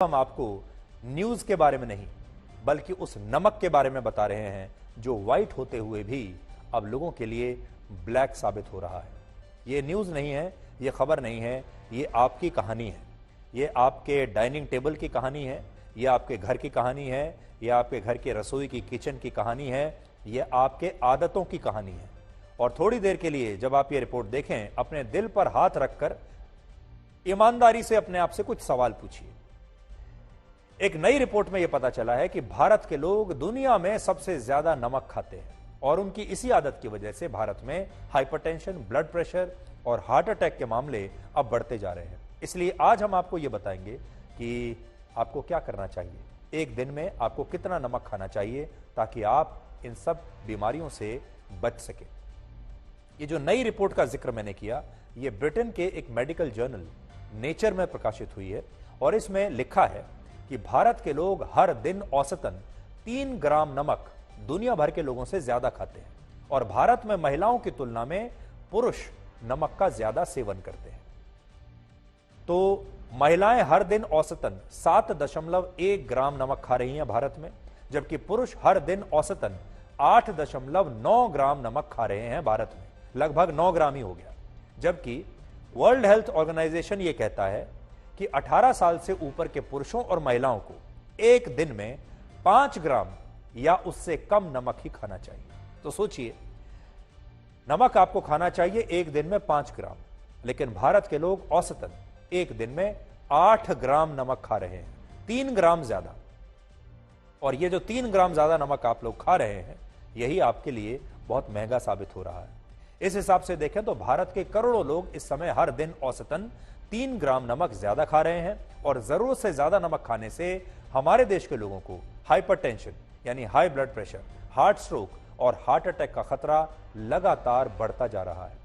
हम आपको न्यूज के बारे में नहीं बल्कि उस नमक के बारे में बता रहे हैं जो व्हाइट होते हुए भी अब लोगों के लिए ब्लैक साबित हो रहा है। ये न्यूज नहीं है, ये खबर नहीं है, ये आपकी कहानी है। ये आपके डाइनिंग टेबल की कहानी है, ये आपके घर की कहानी है, ये आपके घर के रसोई की किचन की कहानी है, ये आपके आदतों की कहानी है। और थोड़ी देर के लिए जब आप ये रिपोर्ट देखें, अपने दिल पर हाथ रखकर ईमानदारी से अपने आप से कुछ सवाल पूछिए। एक नई रिपोर्ट में यह पता चला है कि भारत के लोग दुनिया में सबसे ज्यादा नमक खाते हैं और उनकी इसी आदत की वजह से भारत में हाइपरटेंशन, ब्लड प्रेशर और हार्ट अटैक के मामले अब बढ़ते जा रहे हैं। इसलिए आज हम आपको यह बताएंगे कि आपको क्या करना चाहिए, एक दिन में आपको कितना नमक खाना चाहिए ताकि आप इन सब बीमारियों से बच सके। ये जो नई रिपोर्ट का जिक्र मैंने किया, यह ब्रिटेन के एक मेडिकल जर्नल नेचर में प्रकाशित हुई है और इसमें लिखा है कि भारत के लोग हर दिन औसतन 3 ग्राम नमक दुनिया भर के लोगों से ज्यादा खाते हैं और भारत में महिलाओं की तुलना में पुरुष नमक का ज्यादा सेवन करते हैं। तो महिलाएं हर दिन औसतन 7.1 ग्राम नमक खा रही हैं भारत में, जबकि पुरुष हर दिन औसतन 8.9 ग्राम नमक खा रहे हैं भारत में। लगभग 9 ग्राम ही हो गया। जबकि वर्ल्ड हेल्थ ऑर्गेनाइजेशन यह कहता है कि 18 साल से ऊपर के पुरुषों और महिलाओं को एक दिन में 5 ग्राम या उससे कम नमक ही खाना चाहिए। तो सोचिए, नमक आपको खाना चाहिए एक दिन में 5 ग्राम, लेकिन भारत के लोग औसतन एक दिन में 8 ग्राम नमक खा रहे हैं, 3 ग्राम ज्यादा। और ये जो 3 ग्राम ज्यादा नमक आप लोग खा रहे हैं, यही आपके लिए बहुत महंगा साबित हो रहा है। इस हिसाब से देखें तो भारत के करोड़ों लोग इस समय हर दिन औसतन 3 ग्राम नमक ज्यादा खा रहे हैं और जरूरत से ज्यादा नमक खाने से हमारे देश के लोगों को हाइपरटेंशन यानी high blood pressure, heart stroke और हार्ट अटैक का खतरा लगातार बढ़ता जा रहा है।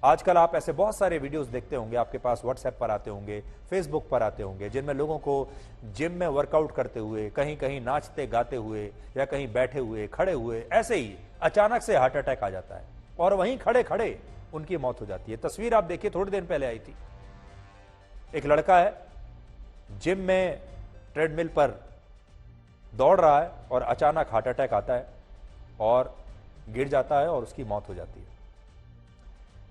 आजकल आप ऐसे बहुत सारे वीडियोस देखते होंगे, आपके पास व्हाट्सएप पर आते होंगे, फेसबुक पर आते होंगे, जिनमें लोगों को जिम में वर्कआउट करते हुए, कहीं कहीं नाचते गाते हुए या कहीं बैठे हुए, खड़े हुए, ऐसे ही अचानक से हार्ट अटैक आ जाता है और वहीं खड़े खड़े उनकी मौत हो जाती है। तस्वीर आप देखिए, थोड़ी देर पहले आई थी। एक लड़का है, जिम में ट्रेडमिल पर दौड़ रहा है और अचानक हार्ट अटैक आता है और गिर जाता है और उसकी मौत हो जाती है।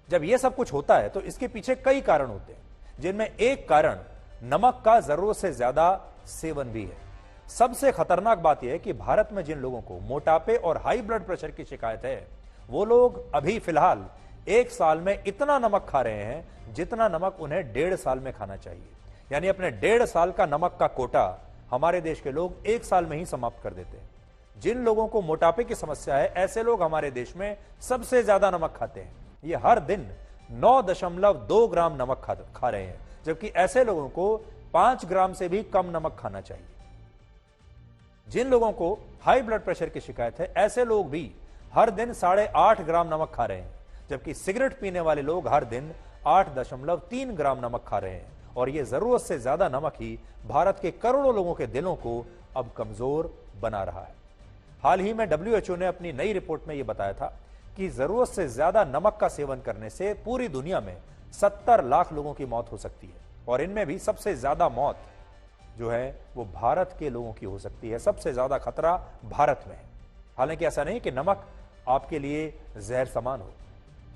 जब यह सब कुछ होता है तो इसके पीछे कई कारण होते हैं, जिनमें एक कारण नमक का जरूरत से ज्यादा सेवन भी है। सबसे खतरनाक बात यह है कि भारत में जिन लोगों को मोटापे और हाई ब्लड प्रेशर की शिकायत है, वो लोग अभी फिलहाल एक साल में इतना नमक खा रहे हैं जितना नमक उन्हें 1.5 साल में खाना चाहिए। यानी अपने 1.5 साल का नमक का कोटा हमारे देश के लोग एक साल में ही समाप्त कर देते हैं। जिन लोगों को मोटापे की समस्या है, ऐसे लोग हमारे देश में सबसे ज्यादा नमक खाते हैं। ये हर दिन 9.2 ग्राम नमक खा रहे हैं, जबकि ऐसे लोगों को 5 ग्राम से भी कम नमक खाना चाहिए। जिन लोगों को हाई ब्लड प्रेशर की शिकायत है, ऐसे लोग भी हर दिन 8.5 ग्राम नमक खा रहे हैं, जबकि सिगरेट पीने वाले लोग हर दिन 8.3 ग्राम नमक खा रहे हैं। और यह जरूरत से ज्यादा नमक ही भारत के करोड़ों लोगों के दिलों को अब कमजोर बना रहा है। हाल ही में WHO ने अपनी नई रिपोर्ट में यह बताया था कि जरूरत से ज्यादा नमक का सेवन करने से पूरी दुनिया में 70 लाख लोगों की मौत हो सकती है और इनमें भी सबसे ज्यादा मौत जो है वो भारत के लोगों की हो सकती है। सबसे ज्यादा खतरा भारत में है। हालांकि ऐसा नहीं कि नमक आपके लिए जहर समान हो।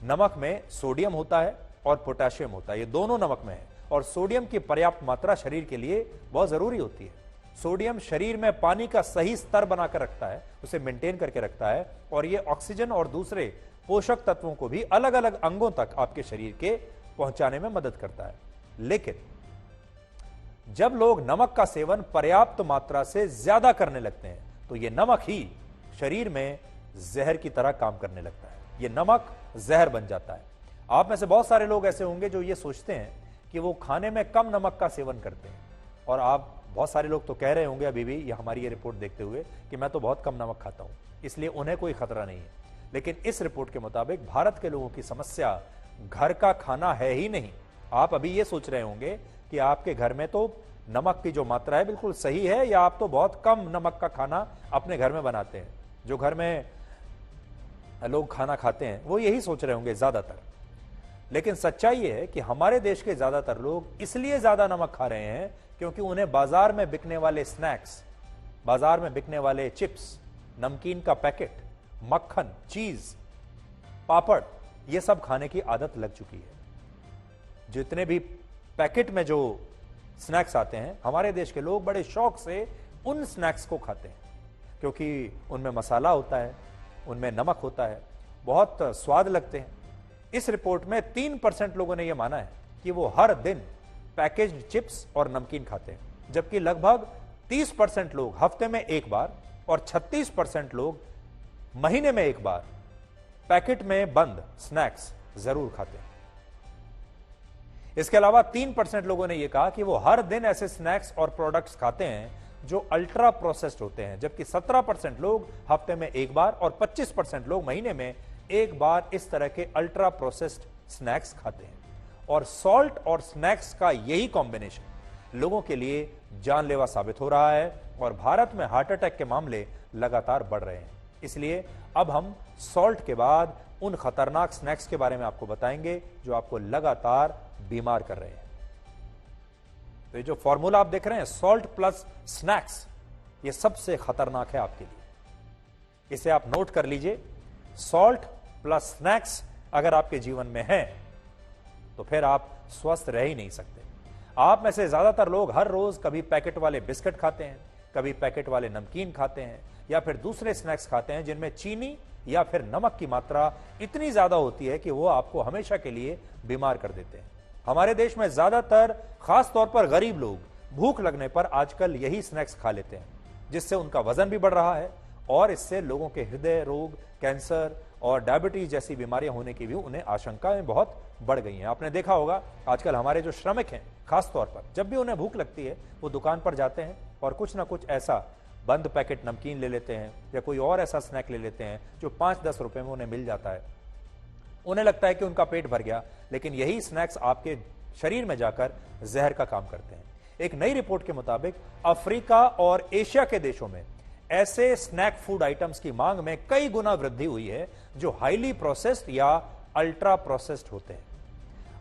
नमक में सोडियम होता है और पोटेशियम होता है, ये दोनों नमक में है और सोडियम की पर्याप्त मात्रा शरीर के लिए बहुत जरूरी होती है। सोडियम शरीर में पानी का सही स्तर बनाकर रखता है, उसे मेंटेन करके रखता है और ये ऑक्सीजन और दूसरे पोषक तत्वों को भी अलग अलग अंगों तक आपके शरीर के पहुंचाने में मदद करता है। लेकिन जब लोग नमक का सेवन पर्याप्त मात्रा से ज्यादा करने लगते हैं तो यह नमक ही शरीर में जहर की तरह काम करने लगता है। यह नमक जहर बन जाता है। आप में से बहुत सारे लोग ऐसे होंगे जो ये सोचते हैं कि वो खाने में कम नमक का सेवन करते हैं और आप बहुत सारे लोग तो कह रहे होंगे अभी भी ये हमारी ये रिपोर्ट देखते हुए कि मैं तो बहुत कम नमक खाता हूं, इसलिए उन्हें कोई खतरा नहीं है। लेकिन इस रिपोर्ट के मुताबिक भारत के लोगों की समस्या घर का खाना है ही नहीं। आप अभी ये सोच रहे होंगे कि आपके घर में तो नमक की जो मात्रा है बिल्कुल सही है या आप तो बहुत कम नमक का खाना अपने घर में बनाते हैं। जो घर में लोग खाना खाते हैं वो यही सोच रहे होंगे ज्यादातर। लेकिन सच्चाई यह है कि हमारे देश के ज्यादातर लोग इसलिए ज्यादा नमक खा रहे हैं क्योंकि उन्हें बाजार में बिकने वाले स्नैक्स, बाजार में बिकने वाले चिप्स, नमकीन का पैकेट, मक्खन, चीज, पापड़, यह सब खाने की आदत लग चुकी है। जितने भी पैकेट में जो स्नैक्स आते हैं, हमारे देश के लोग बड़े शौक से उन स्नैक्स को खाते हैं, क्योंकि उनमें मसाला होता है, उनमें नमक होता है, बहुत स्वाद लगते हैं। इस रिपोर्ट में 3% लोगों ने यह माना है कि वो हर दिन पैकेज्ड चिप्स और नमकीन खाते हैं, जबकि लगभग 30% लोग हफ्ते में एक बार और 36% लोग महीने में एक बार पैकेट में बंद स्नैक्स जरूर खाते हैं। इसके अलावा 3% लोगों ने यह कहा कि वो हर दिन ऐसे स्नैक्स और प्रोडक्ट्स खाते हैं जो अल्ट्रा प्रोसेस्ड होते हैं, जबकि 17% लोग हफ्ते में एक बार और 25% लोग महीने में एक बार इस तरह के अल्ट्रा प्रोसेस्ड स्नैक्स खाते हैं। और सॉल्ट और स्नैक्स का यही कॉम्बिनेशन लोगों के लिए जानलेवा साबित हो रहा है और भारत में हार्ट अटैक के मामले लगातार बढ़ रहे हैं। इसलिए अब हम सॉल्ट के बाद उन खतरनाक स्नैक्स के बारे में आपको बताएंगे जो आपको लगातार बीमार कर रहे हैं। तो ये जो फॉर्मूला आप देख रहे हैं, सॉल्ट प्लस स्नैक्स, ये सबसे खतरनाक है आपके लिए। इसे आप नोट कर लीजिए। सॉल्ट प्लस स्नैक्स अगर आपके जीवन में है तो फिर आप स्वस्थ रह ही नहीं सकते। आप में से ज्यादातर लोग हर रोज कभी पैकेट वाले बिस्किट खाते हैं, कभी पैकेट वाले नमकीन खाते हैं, या फिर दूसरे स्नैक्स खाते हैं जिनमें चीनी या फिर नमक की मात्रा इतनी ज्यादा होती है कि वो आपको हमेशा के लिए बीमार कर देते हैं। हमारे देश में ज्यादातर, खास तौर पर गरीब लोग भूख लगने पर आजकल यही स्नैक्स खा लेते हैं, जिससे उनका वजन भी बढ़ रहा है और इससे लोगों के हृदय रोग, कैंसर और डायबिटीज जैसी बीमारियां होने की भी उन्हें आशंकाएं बहुत बढ़ गई हैं। आपने देखा होगा आजकल हमारे जो श्रमिक हैं, खास तौर पर जब भी उन्हें भूख लगती है वो दुकान पर जाते हैं और कुछ ना कुछ ऐसा बंद पैकेट नमकीन ले लेते हैं या कोई और ऐसा स्नैक ले लेते हैं जो 5-10 रुपए में उन्हें मिल जाता है। उन्हें लगता है कि उनका पेट भर गया, लेकिन यही स्नैक्स आपके शरीर में जाकर जहर का काम करते हैं। एक नई रिपोर्ट के मुताबिक अफ्रीका और एशिया के देशों में ऐसे स्नैक फूड आइटम्स की मांग में कई गुना वृद्धि हुई है जो हाईली प्रोसेस्ड या अल्ट्रा प्रोसेस्ड होते हैं।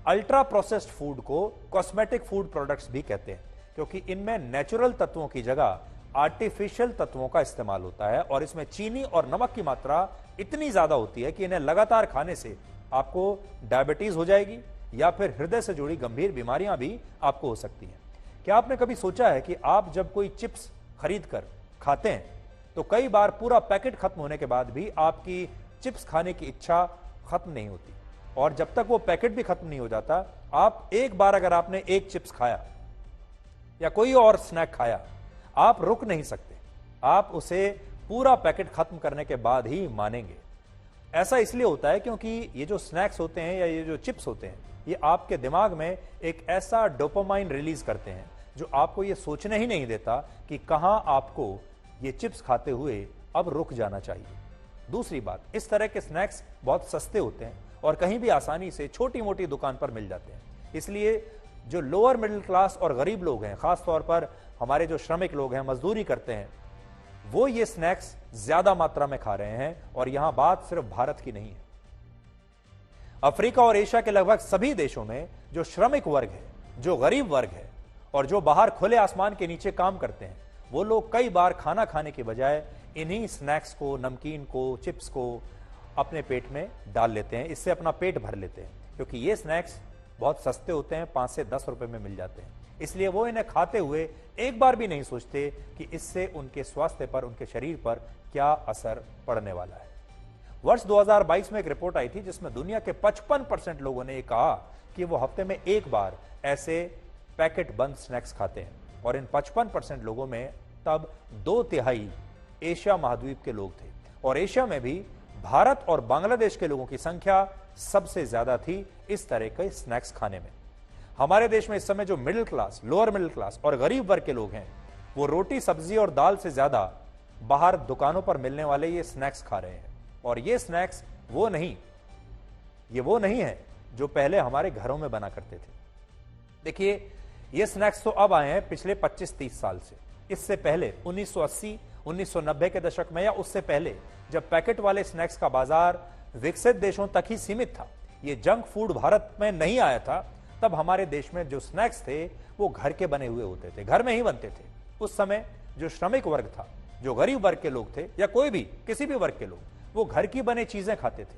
अल्ट्रा प्रोसेस्ड फूड को कॉस्मेटिक फूड प्रोडक्ट्स भी कहते हैं, क्योंकि इनमें नेचुरल तत्वों की जगह आर्टिफिशियल तत्वों का इस्तेमाल होता है और इसमें चीनी और नमक की मात्रा इतनी ज्यादा होती है कि इन्हें लगातार खाने से आपको डायबिटीज हो जाएगी या फिर हृदय से जुड़ी गंभीर बीमारियां भी आपको हो सकती हैं। क्या आपने कभी सोचा है कि आप जब कोई चिप्स खरीद कर खाते हैं तो कई बार पूरा पैकेट खत्म होने के बाद भी आपकी चिप्स खाने की इच्छा खत्म नहीं होती, और जब तक वो पैकेट भी खत्म नहीं हो जाता, आप एक बार अगर आपने एक चिप्स खाया या कोई और स्नैक खाया, आप रुक नहीं सकते, आप उसे पूरा पैकेट खत्म करने के बाद ही मानेंगे। ऐसा इसलिए होता है क्योंकि ये जो स्नैक्स होते हैं या ये जो चिप्स होते हैं, ये आपके दिमाग में एक ऐसा डोपामाइन रिलीज करते हैं जो आपको ये सोचने ही नहीं देता कि कहां आपको ये चिप्स खाते हुए अब रुक जाना चाहिए। दूसरी बात, इस तरह के स्नैक्स बहुत सस्ते होते हैं और कहीं भी आसानी से छोटी मोटी दुकान पर मिल जाते हैं। इसलिए जो लोअर मिडिल क्लास और गरीब लोग हैं, खास तौर पर हमारे जो श्रमिक लोग हैं, मजदूरी करते हैं, वो ये स्नैक्स ज्यादा मात्रा में खा रहे हैं। और यहां बात सिर्फ भारत की नहीं है, अफ्रीका और एशिया के लगभग सभी देशों में जो श्रमिक वर्ग है, जो गरीब वर्ग है और जो बाहर खुले आसमान के नीचे काम करते हैं, वो लोग कई बार खाना खाने के बजाय इन्हीं स्नैक्स को, नमकीन को, चिप्स को अपने पेट में डाल लेते हैं, इससे अपना पेट भर लेते हैं, क्योंकि ये स्नैक्स बहुत सस्ते होते हैं, 5 से 10 रुपए में मिल जाते हैं। इसलिए वो इन्हें खाते हुए एक बार भी नहीं सोचते कि इससे उनके स्वास्थ्य पर, उनके शरीर पर क्या असर पड़ने वाला है। वर्ष 2022 में एक रिपोर्ट आई थी जिसमें दुनिया के 55% लोगों ने कहा कि वो हफ्ते में एक बार ऐसे पैकेट बंद स्नैक्स खाते हैं, और इन 55% लोगों में तब 2/3 एशिया महाद्वीप के लोग थे, और एशिया में भी भारत और बांग्लादेश के लोगों की संख्या सबसे ज्यादा थी इस तरह के स्नैक्स खाने में। हमारे देश में इस समय जो middle class, lower middle class और गरीब वर्ग के लोग हैं, वो रोटी, सब्जी और दाल से ज्यादा बाहर दुकानों पर मिलने वाले ये स्नैक्स खा रहे हैं। और ये स्नैक्स वो नहीं है जो पहले हमारे घरों में बना करते थे। देखिए, ये स्नैक्स तो अब आए हैं पिछले 25-30 साल से। इससे पहले 1980, 1990 के दशक में या उससे पहले जब पैकेट वाले स्नैक्स का बाजार विकसित देशों तक ही सीमित था, ये जंक फूड भारत में नहीं आया था, तब हमारे देश में जो स्नैक्स थे वो घर के बने हुए होते थे, घर में ही बनते थे। उस समय जो श्रमिक वर्ग था, जो गरीब वर्ग के लोग थे या कोई भी किसी भी वर्ग के लोग, वो घर की बने चीजें खाते थे,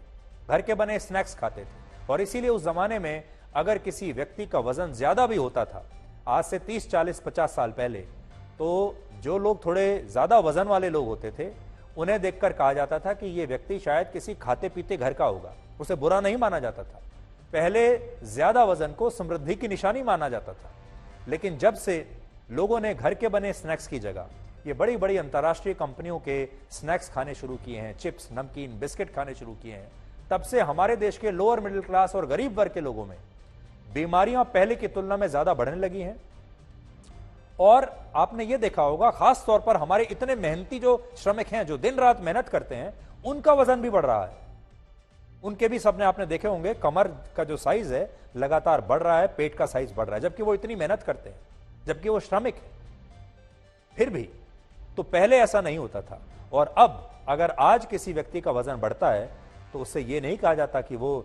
घर के बने स्नैक्स खाते थे। और इसीलिए उस जमाने में अगर किसी व्यक्ति का वजन ज्यादा भी होता था, आज से 30, 40, 50 साल पहले, तो जो लोग थोड़े ज्यादा वजन वाले लोग होते थे उन्हें देखकर कहा जाता था कि ये व्यक्ति शायद किसी खाते पीते घर का होगा, उसे बुरा नहीं माना जाता था। पहले ज्यादा वजन को समृद्धि की निशानी माना जाता था, लेकिन जब से लोगों ने घर के बने स्नैक्स की जगह ये बड़ी बड़ी अंतर्राष्ट्रीय कंपनियों के स्नैक्स खाने शुरू किए हैं, चिप्स, नमकीन, बिस्किट खाने शुरू किए हैं, तब से हमारे देश के लोअर मिडिल क्लास और गरीब वर्ग के लोगों में बीमारियां पहले की तुलना में ज्यादा बढ़ने लगी हैं। और आपने यह देखा होगा, खास तौर पर हमारे इतने मेहनती जो श्रमिक हैं, जो दिन रात मेहनत करते हैं, उनका वजन भी बढ़ रहा है। उनके भी सबने आपने देखे होंगे, कमर का जो साइज है लगातार बढ़ रहा है, पेट का साइज बढ़ रहा है, जबकि वो इतनी मेहनत करते हैं, जबकि वो श्रमिक है। फिर भी तो पहले ऐसा नहीं होता था। और अब अगर आज किसी व्यक्ति का वजन बढ़ता है तो उससे यह नहीं कहा जाता कि वो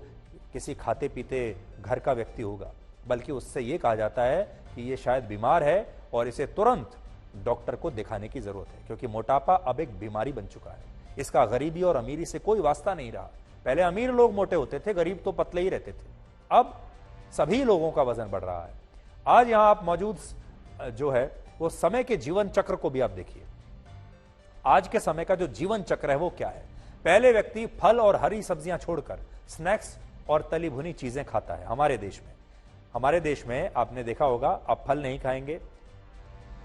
किसी खाते पीते घर का व्यक्ति होगा, बल्कि उससे यह कहा जाता है कि ये शायद बीमार है और इसे तुरंत डॉक्टर को दिखाने की जरूरत है, क्योंकि मोटापा अब एक बीमारी बन चुका है। इसका गरीबी और अमीरी से कोई वास्ता नहीं रहा। पहले अमीर लोग मोटे होते थे, गरीब तो पतले ही रहते थे। अब सभी लोगों का वजन बढ़ रहा है। आज यहां आप मौजूद जो है वो समय के जीवन चक्र को भी आप देखिए। आज के समय का जो जीवन चक्र है वो क्या है? पहले व्यक्ति फल और हरी सब्जियां छोड़कर स्नैक्स और तली भुनी चीजें खाता है। हमारे देश में आपने देखा होगा, आप फल नहीं खाएंगे,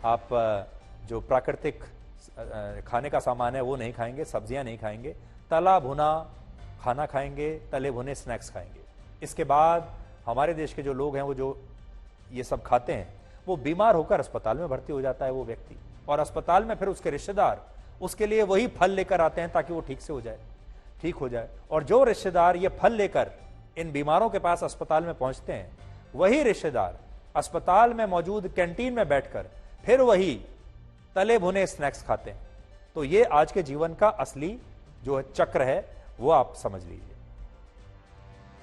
आप जो प्राकृतिक खाने का सामान है वो नहीं खाएंगे, सब्जियां नहीं खाएंगे, तला भुना खाना खाएंगे, तले भुने स्नैक्स खाएंगे। इसके बाद हमारे देश के जो लोग हैं वो जो ये सब खाते हैं वो बीमार होकर अस्पताल में भर्ती हो जाता है वो व्यक्ति, और अस्पताल में फिर उसके रिश्तेदार उसके लिए वही फल लेकर आते हैं ताकि वो ठीक हो जाए। और जो रिश्तेदार ये फल लेकर इन बीमारों के पास अस्पताल में पहुंचते हैं, वही रिश्तेदार अस्पताल में मौजूद कैंटीन में बैठकर फिर वही तले भुने स्नैक्स खाते हैं। तो ये आज के जीवन का असली जो चक्र है वो आप समझ लीजिए।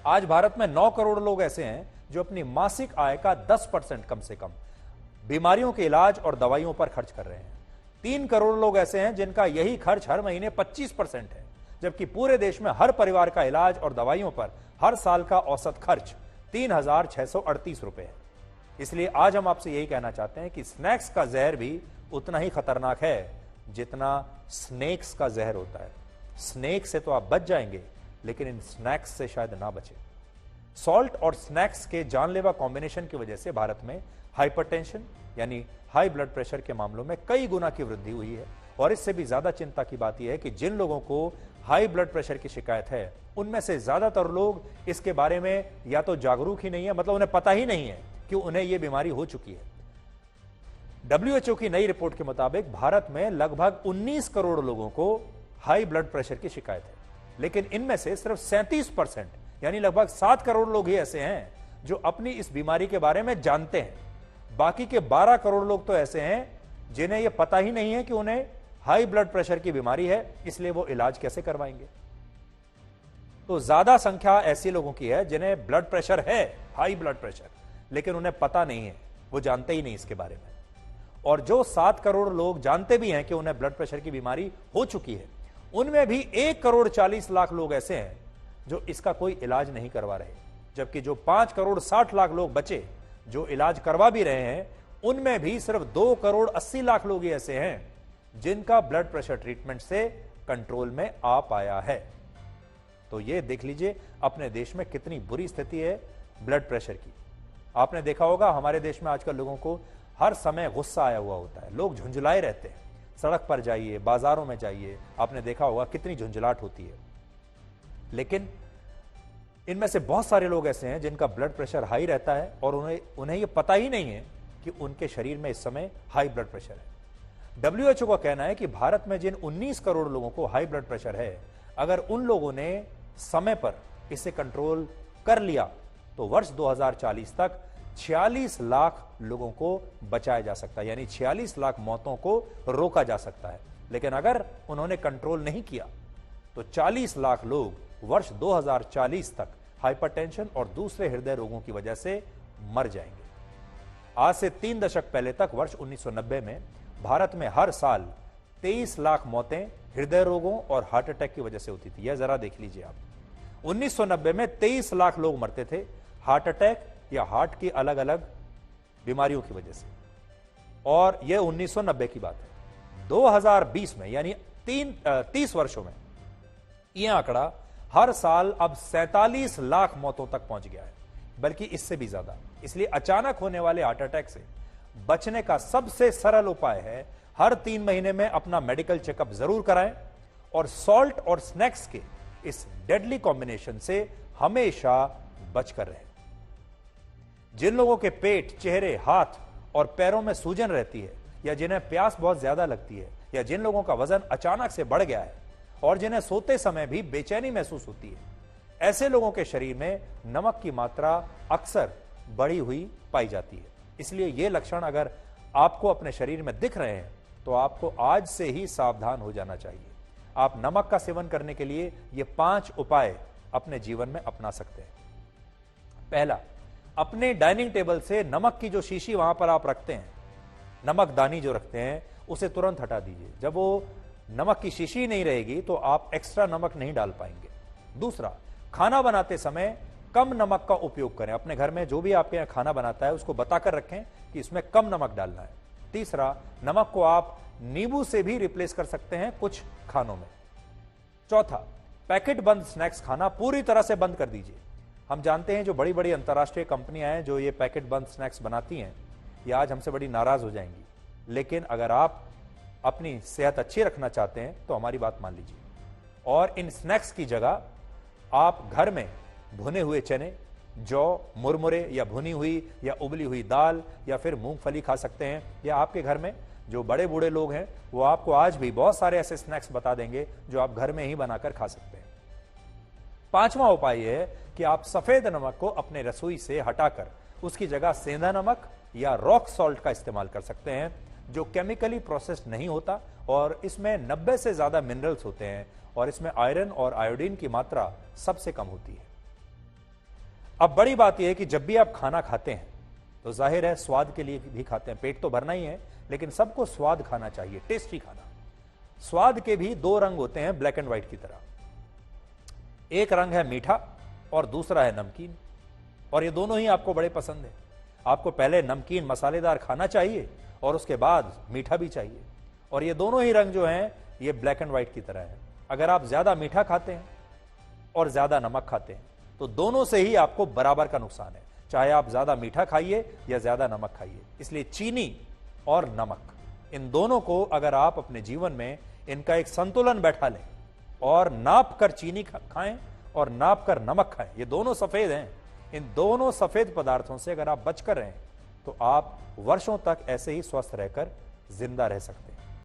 आज भारत में 9 करोड़ लोग ऐसे हैं जो अपनी मासिक आय का 10% कम से कम बीमारियों के इलाज और दवाइयों पर खर्च कर रहे हैं। 3 करोड़ लोग ऐसे हैं जिनका यही खर्च हर महीने 25% है, जबकि पूरे देश में हर परिवार का इलाज और दवाइयों पर हर साल का औसत खर्च 3,638 रुपए है। इसलिए आज हम आपसे यही कहना चाहते हैं कि स्नैक्स का जहर भी उतना ही खतरनाक है जितना स्नेक्स का जहर होता है। स्नेक से तो आप बच जाएंगे, लेकिन इन स्नैक्स से शायद ना बचे। सॉल्ट और स्नैक्स के जानलेवा कॉम्बिनेशन की वजह से भारत में हाइपरटेंशन यानी हाई ब्लड प्रेशर के मामलों में कई गुना की वृद्धि हुई है। और इससे भी ज्यादा चिंता की बात यह है कि जिन लोगों को हाई ब्लड प्रेशर की शिकायत है, उनमें से ज्यादातर लोग इसके बारे में या तो जागरूक ही नहीं है, मतलब उन्हें पता ही नहीं है कि उन्हें यह बीमारी हो चुकी है। WHO की नई रिपोर्ट के मुताबिक भारत में लगभग 19 करोड़ लोगों को हाई ब्लड प्रेशर की शिकायत है, लेकिन इनमें से सिर्फ 37% यानी लगभग 7 करोड़ लोग ही ऐसे हैं जो अपनी इस बीमारी के बारे में जानते हैं। बाकी के 12 करोड़ लोग तो ऐसे हैं जिन्हें यह पता ही नहीं है कि उन्हें हाई ब्लड प्रेशर की बीमारी है, इसलिए वो इलाज कैसे करवाएंगे। तो ज्यादा संख्या ऐसी लोगों की है जिन्हें ब्लड प्रेशर है, हाई ब्लड प्रेशर, लेकिन उन्हें पता नहीं है, वो जानते ही नहीं इसके बारे में। और जो 7 करोड़ लोग जानते भी हैं कि उन्हें ब्लड प्रेशर की बीमारी हो चुकी है, उनमें भी 1 करोड़ 40 लाख लोग ऐसे हैं जो इसका कोई इलाज नहीं करवा रहे, जबकि जो 5 करोड़ 60 लाख लोग बचे जो इलाज करवा भी रहे हैं, उनमें भी सिर्फ 2 करोड़ 80 लाख लोग ही ऐसे हैं जिनका ब्लड प्रेशर ट्रीटमेंट से कंट्रोल में आ पाया है। तो ये देख लीजिए अपने देश में कितनी बुरी स्थिति है ब्लड प्रेशर की। आपने देखा होगा हमारे देश में आजकल लोगों को हर समय गुस्सा आया हुआ होता है, लोग झुंझुलाए रहते हैं। सड़क पर जाइए, बाजारों में जाइए, आपने देखा होगा कितनी झुंझलाहट होती है। लेकिन इनमें से बहुत सारे लोग ऐसे हैं जिनका ब्लड प्रेशर हाई रहता है और उन्हें यह पता ही नहीं है कि उनके शरीर में इस समय हाई ब्लड प्रेशर है। WHO का कहना है कि भारत में जिन 19 करोड़ लोगों को हाई ब्लड प्रेशर है, अगर उन लोगों ने समय पर इसे कंट्रोल कर लिया तो वर्ष 2040 तक 46 लाख लोगों को बचाया जा सकता है, यानी 46 लाख मौतों को रोका जा सकता है। लेकिन अगर उन्होंने कंट्रोल नहीं किया तो 40 लाख लोग वर्ष 2040 तक हाइपरटेंशन और दूसरे हृदय रोगों की वजह से मर जाएंगे। आज से 3 दशक पहले तक वर्ष 1990 में भारत में हर साल 23 लाख मौतें हृदय रोगों और हार्ट अटैक की वजह से होती थी। यह जरा देख लीजिए आप, 1990 में 23 लाख लोग मरते थे हार्ट अटैक या हार्ट की अलग अलग बीमारियों की वजह से, और यह 1990 की बात है। 2020 में यानी 30 वर्षों में यह आंकड़ा हर साल अब 47 लाख मौतों तक पहुंच गया है, बल्कि इससे भी ज्यादा। इसलिए अचानक होने वाले हार्ट अटैक से बचने का सबसे सरल उपाय है हर 3 महीने में अपना मेडिकल चेकअप जरूर कराएं और सॉल्ट और स्नैक्स के इस डेडली कॉम्बिनेशन से हमेशा बचकर रहें। जिन लोगों के पेट, चेहरे, हाथ और पैरों में सूजन रहती है, या जिन्हें प्यास बहुत ज्यादा लगती है, या जिन लोगों का वजन अचानक से बढ़ गया है और जिन्हें सोते समय भी बेचैनी महसूस होती है, ऐसे लोगों के शरीर में नमक की मात्रा अक्सर बढ़ी हुई पाई जाती है। इसलिए ये लक्षण अगर आपको अपने शरीर में दिख रहे हैं तो आपको आज से ही सावधान हो जाना चाहिए। आप नमक का सेवन करने के लिए ये 5 उपाय अपने जीवन में अपना सकते हैं। पहला, अपने डाइनिंग टेबल से नमक की जो शीशी वहां पर आप रखते हैं, नमकदानी जो रखते हैं, उसे तुरंत हटा दीजिए। जब वो नमक की शीशी नहीं रहेगी तो आप एक्स्ट्रा नमक नहीं डाल पाएंगे। दूसरा, खाना बनाते समय कम नमक का उपयोग करें। अपने घर में जो भी आपके यहाँ खाना बनाता है उसको बताकर रखें कि इसमें कम नमक डालना है। तीसरा, नमक को आप नींबू से भी रिप्लेस कर सकते हैं कुछ खानों में। चौथा, पैकेट बंद स्नैक्स खाना पूरी तरह से बंद कर दीजिए। हम जानते हैं जो बड़ी बड़ी अंतर्राष्ट्रीय कंपनियां हैं जो ये पैकेट बंद स्नैक्स बनाती हैं, ये आज हमसे बड़ी नाराज हो जाएंगी, लेकिन अगर आप अपनी सेहत अच्छी रखना चाहते हैं तो हमारी बात मान लीजिए। और इन स्नैक्स की जगह आप घर में भुने हुए चने, जौ, मुरमुरे या भुनी हुई या उबली हुई दाल या फिर मूंगफली खा सकते हैं। या आपके घर में जो बड़े बूढ़े लोग हैं वो आपको आज भी बहुत सारे ऐसे स्नैक्स बता देंगे जो आप घर में ही बनाकर खा सकते हैं। पांचवा उपाय यह है कि आप सफेद नमक को अपने रसोई से हटाकर उसकी जगह सेंधा नमक या रॉक सॉल्ट का इस्तेमाल कर सकते हैं, जो केमिकली प्रोसेस्ड नहीं होता और इसमें 90 से ज्यादा मिनरल्स होते हैं और इसमें आयरन और आयोडीन की मात्रा सबसे कम होती है। अब बड़ी बात यह है कि जब भी आप खाना खाते हैं तो जाहिर है स्वाद के लिए भी खाते हैं, पेट तो भरना ही है, लेकिन सबको स्वाद खाना चाहिए, टेस्टी खाना। स्वाद के भी 2 रंग होते हैं ब्लैक एंड व्हाइट की तरह। एक रंग है मीठा और दूसरा है नमकीन, और ये दोनों ही आपको बड़े पसंद है। आपको पहले नमकीन मसालेदार खाना चाहिए और उसके बाद मीठा भी चाहिए, और ये दोनों ही रंग जो हैं ये ब्लैक एंड व्हाइट की तरह है। अगर आप ज्यादा मीठा खाते हैं और ज्यादा नमक खाते हैं तो दोनों से ही आपको बराबर का नुकसान है, चाहे आप ज्यादा मीठा खाइए या ज्यादा नमक खाइए। इसलिए चीनी और नमक, इन दोनों को अगर आप अपने जीवन में इनका एक संतुलन बैठा लें और नाप कर चीनी खाएं और नाप कर नमक खाएं, ये दोनों सफेद हैं, इन दोनों सफेद पदार्थों से अगर आप बचकर रहें तो आप वर्षों तक ऐसे ही स्वस्थ रहकर जिंदा रह सकते हैं।